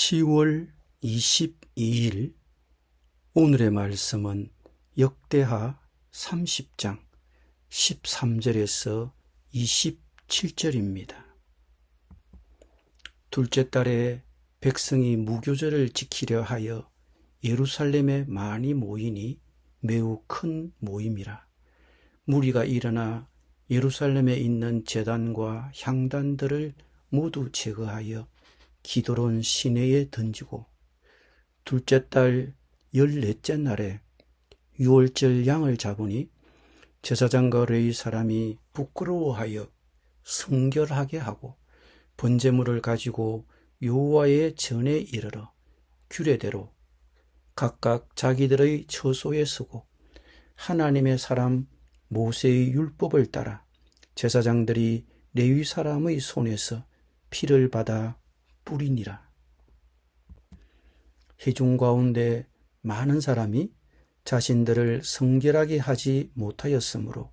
10월 22일 오늘의 말씀은 역대하 30장 13절에서 27절입니다. 둘째 달에 백성이 무교절을 지키려 하여 예루살렘에 많이 모이니 매우 큰 모임이라. 무리가 일어나 예루살렘에 있는 제단과 향단들을 모두 제거하여 기드론 시내에 던지고, 둘째 달 14째 날에 유월절 양을 잡으니 제사장과 레위 사람이 부끄러워하여 성결하게 하고 번제물을 가지고 여호와의 전에 이르러 규례대로 각각 자기들의 처소에 서고 하나님의 사람 모세의 율법을 따라 제사장들이 레위 사람의 손에서 피를 받아 뿌리니라. 회중 가운데 많은 사람이 자신들을 성결하게 하지 못하였으므로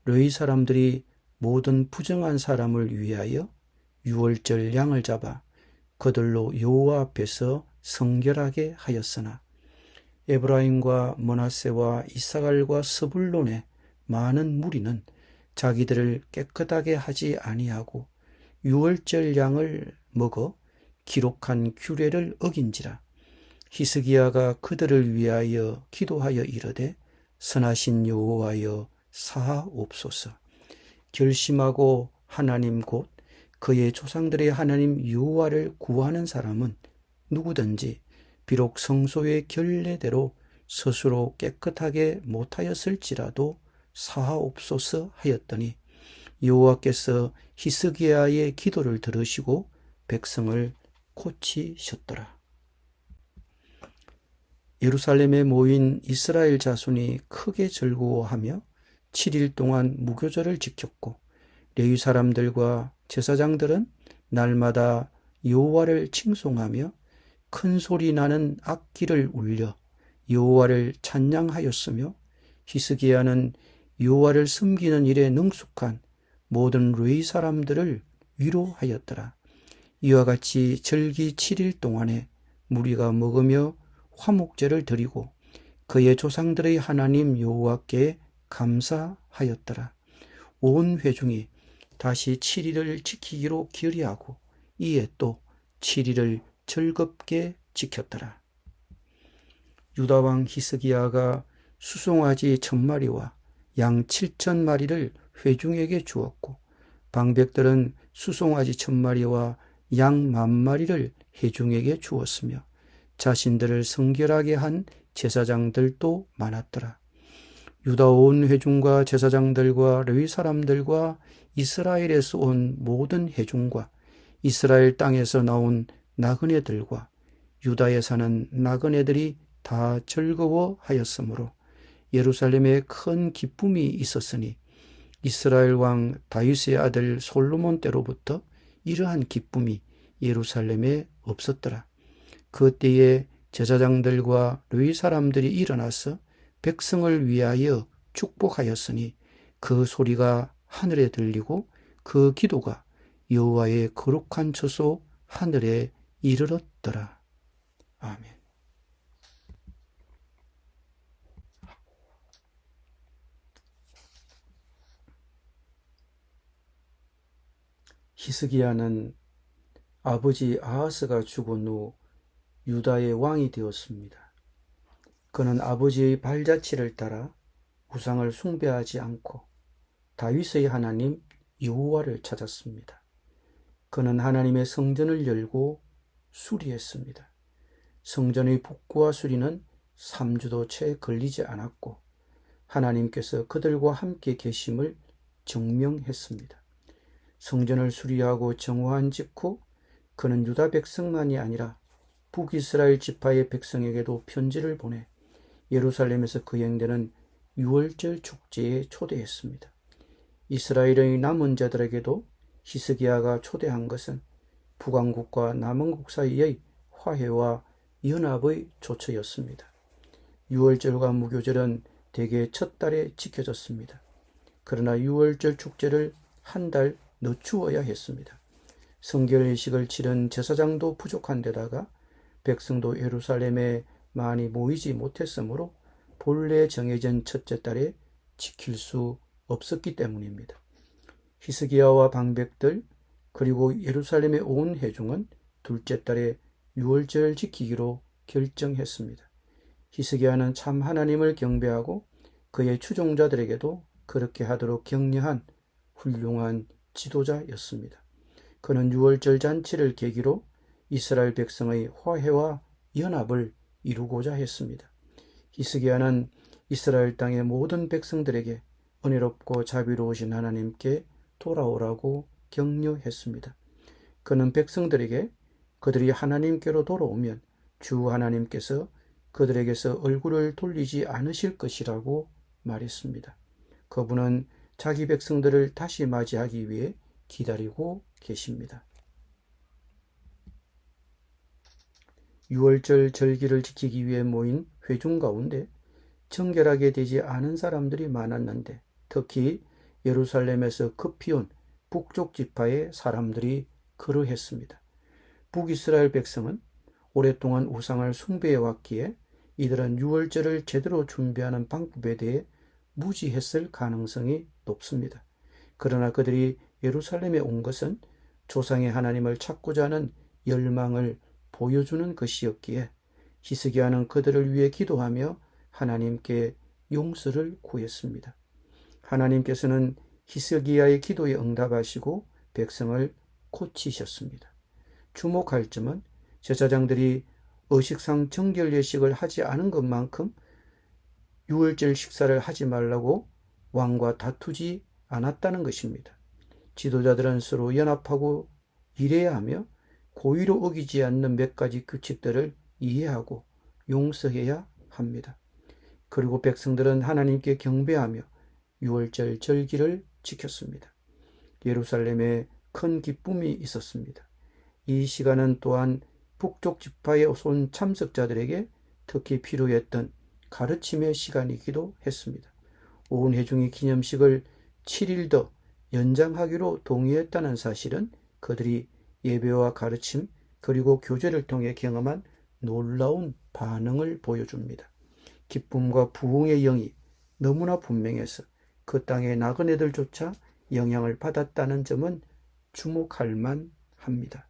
레위 사람들이 모든 부정한 사람을 위하여 유월절 양을 잡아 그들로 여호와 앞에서 성결하게 하였으나 에브라임과 므낫세와 이사갈과 스불론의 많은 무리는 자기들을 깨끗하게 하지 아니하고 유월절 양을 먹어 기록한 규례를 어긴지라. 히스기야가 그들을 위하여 기도하여 이르되 선하신 여호와여 사하옵소서. 결심하고 하나님 곧 그의 조상들의 하나님 여호와를 구하는 사람은 누구든지 비록 성소의 결례대로 스스로 깨끗하게 못하였을지라도 사하옵소서 하였더니 여호와께서 히스기야의 기도를 들으시고 백성을 고치셨더라. 예루살렘에 모인 이스라엘 자손이 크게 즐거워하며 7일 동안 무교절을 지켰고, 레위 사람들과 제사장들은 날마다 여호와를 칭송하며 큰 소리 나는 악기를 울려 여호와를 찬양하였으며, 히스기야는 여호와를 섬기는 일에 능숙한 모든 레위 사람들을 위로하였더라. 이와 같이 절기 7일 동안에 무리가 먹으며 화목제를 드리고 그의 조상들의 하나님 여호와께 감사하였더라. 온 회중이 다시 7일을 지키기로 결의하고 이에 또 7일을 즐겁게 지켰더라. 유다왕 히스기야가 수송아지 1000마리와 양 7000마리를 회중에게 주었고, 방백들은 수송아지 1000마리와 양 10,000마리를 회중에게 주었으며 자신들을 성결하게 한 제사장들도 많았더라. 유다 온 회중과 제사장들과 레위 사람들과 이스라엘에서 온 모든 회중과 이스라엘 땅에서 나온 나그네들과 유다에 사는 나그네들이 다 즐거워하였으므로 예루살렘에 큰 기쁨이 있었으니 이스라엘 왕 다윗의 아들 솔로몬 때로부터 이러한 기쁨이 예루살렘에 없었더라. 그때에 제사장들과 레위 사람들이 일어나서 백성을 위하여 축복하였으니 그 소리가 하늘에 들리고 그 기도가 여호와의 거룩한 처소 하늘에 이르렀더라. 아멘. 히스기야는 아버지 아하스가 죽은 후 유다의 왕이 되었습니다. 그는 아버지의 발자취를 따라 우상을 숭배하지 않고 다윗의 하나님 여호와를 찾았습니다. 그는 하나님의 성전을 열고 수리했습니다. 성전의 복구와 수리는 3주도 채 걸리지 않았고 하나님께서 그들과 함께 계심을 증명했습니다. 성전을 수리하고 정화한 직후 그는 유다 백성만이 아니라 북이스라엘 지파의 백성에게도 편지를 보내 예루살렘에서 거행되는 유월절 축제에 초대했습니다. 이스라엘의 남은 자들에게도 히스기야가 초대한 것은 북왕국과 남왕국 사이의 화해와 연합의 조처였습니다. 유월절과 무교절은 대개 첫 달에 지켜졌습니다. 그러나 유월절 축제를 한 달 늦추어야 했습니다. 성결 예식을 치른 제사장도 부족한 데다가 백성도 예루살렘에 많이 모이지 못했으므로 본래 정해진 첫째 달에 지킬 수 없었기 때문입니다. 히스기야와 방백들 그리고 예루살렘의 온 회중은 둘째 달에 유월절 지키기로 결정했습니다. 히스기야는 참 하나님을 경배하고 그의 추종자들에게도 그렇게 하도록 격려한 훌륭한 지도자였습니다. 그는 유월절 잔치를 계기로 이스라엘 백성의 화해와 연합을 이루고자 했습니다. 히스기야는 이스라엘 땅의 모든 백성들에게 은혜롭고 자비로우신 하나님께 돌아오라고 격려했습니다. 그는 백성들에게 그들이 하나님께로 돌아오면 주 하나님께서 그들에게서 얼굴을 돌리지 않으실 것이라고 말했습니다. 그분은 자기 백성들을 다시 맞이하기 위해 기다리고 계십니다. 유월절 절기를 지키기 위해 모인 회중 가운데 정결하게 되지 않은 사람들이 많았는데 특히 예루살렘에서 급히온 북쪽 지파의 사람들이 그러했습니다. 북이스라엘 백성은 오랫동안 우상을 숭배해 왔기에 이들은 유월절을 제대로 준비하는 방법에 대해 무지했을 가능성이 높습니다. 그러나 그들이 예루살렘에 온 것은 조상의 하나님을 찾고자 하는 열망을 보여주는 것이었기에 히스기야는 그들을 위해 기도하며 하나님께 용서를 구했습니다. 하나님께서는 히스기야의 기도에 응답하시고 백성을 고치셨습니다. 주목할 점은 제사장들이 의식상 정결 예식을 하지 않은 것만큼 유월절 식사를 하지 말라고 왕과 다투지 않았다는 것입니다. 지도자들은 서로 연합하고 일해야 하며 고의로 어기지 않는 몇 가지 규칙들을 이해하고 용서해야 합니다. 그리고 백성들은 하나님께 경배하며 유월절 절기를 지켰습니다. 예루살렘에 큰 기쁨이 있었습니다. 이 시간은 또한 북쪽 지파에 온 참석자들에게 특히 필요했던 가르침의 시간이기도 했습니다. 온 회중이 기념식을 7일 더 연장하기로 동의했다는 사실은 그들이 예배와 가르침 그리고 교제를 통해 경험한 놀라운 반응을 보여줍니다. 기쁨과 부흥의 영이 너무나 분명해서 그 땅의 나그네들조차 영향을 받았다는 점은 주목할 만합니다.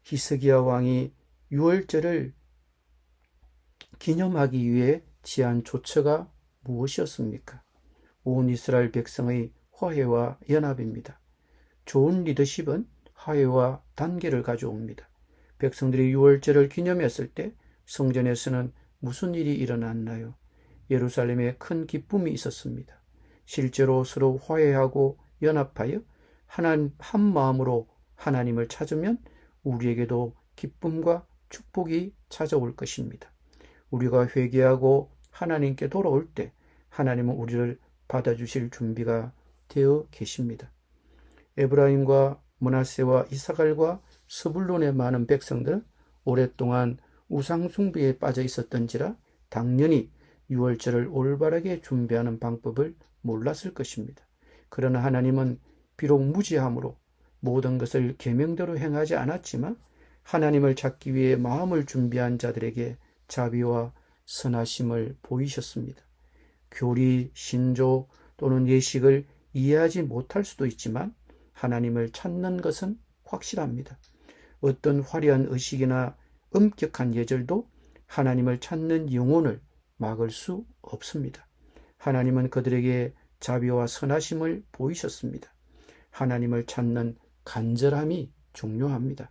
히스기야 왕이 유월절을 기념하기 위해 취한 조처가 무엇이었습니까? 온 이스라엘 백성의 화해와 연합입니다. 좋은 리더십은 화해와 단계를 가져옵니다. 백성들이 유월절을 기념했을 때 성전에서는 무슨 일이 일어났나요? 예루살렘에 큰 기쁨이 있었습니다. 실제로 서로 화해하고 연합하여 한 마음으로 하나님을 찾으면 우리에게도 기쁨과 축복이 찾아올 것입니다. 우리가 회개하고 하나님께 돌아올 때 하나님은 우리를 받아주실 준비가 되어 계십니다. 에브라임과 므낫세와 이사갈과 스불론의 많은 백성들은 오랫동안 우상 숭배에 빠져 있었던지라 당연히 유월절을 올바르게 준비하는 방법을 몰랐을 것입니다. 그러나 하나님은 비록 무지함으로 모든 것을 계명대로 행하지 않았지만 하나님을 찾기 위해 마음을 준비한 자들에게 자비와 선하심을 보이셨습니다. 교리, 신조 또는 예식을 이해하지 못할 수도 있지만 하나님을 찾는 것은 확실합니다. 어떤 화려한 의식이나 엄격한 예절도 하나님을 찾는 영혼을 막을 수 없습니다. 하나님은 그들에게 자비와 선하심을 보이셨습니다. 하나님을 찾는 간절함이 중요합니다.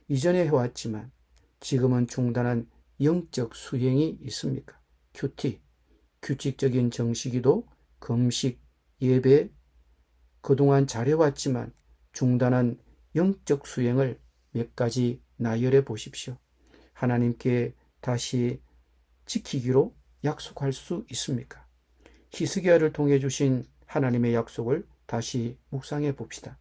이전에 해왔지만 지금은 중단한 영적 수행이 있습니까? 큐티, 규칙적인 정식이도 금식, 예배, 그동안 잘해왔지만 중단한 영적 수행을 몇 가지 나열해 보십시오. 하나님께 다시 지키기로 약속할 수 있습니까? 히스기야를 통해 주신 하나님의 약속을 다시 묵상해 봅시다.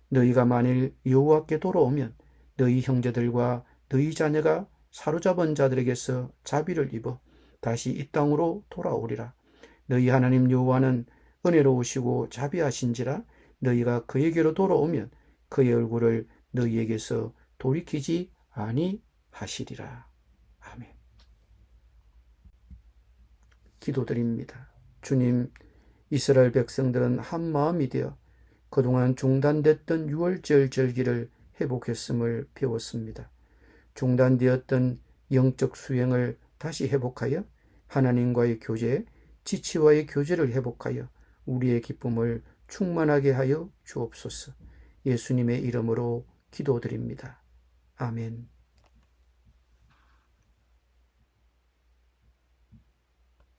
너희가 만일 여호와께 돌아오면 너희 형제들과 너희 자녀가 사로잡은 자들에게서 자비를 입어 다시 이 땅으로 돌아오리라. 너희 하나님 여호와는 은혜로우시고 자비하신지라 너희가 그에게로 돌아오면 그의 얼굴을 너희에게서 돌이키지 아니하시리라. 아멘. 기도드립니다. 주님, 이스라엘 백성들은 한 마음이 되어 그동안 중단됐던 유월절 절기를 회복했음을 배웠습니다. 중단되었던 영적 수행을 다시 회복하여 하나님과의 교제, 지체와의 교제를 회복하여 우리의 기쁨을 충만하게 하여 주옵소서. 예수님의 이름으로 기도드립니다. 아멘.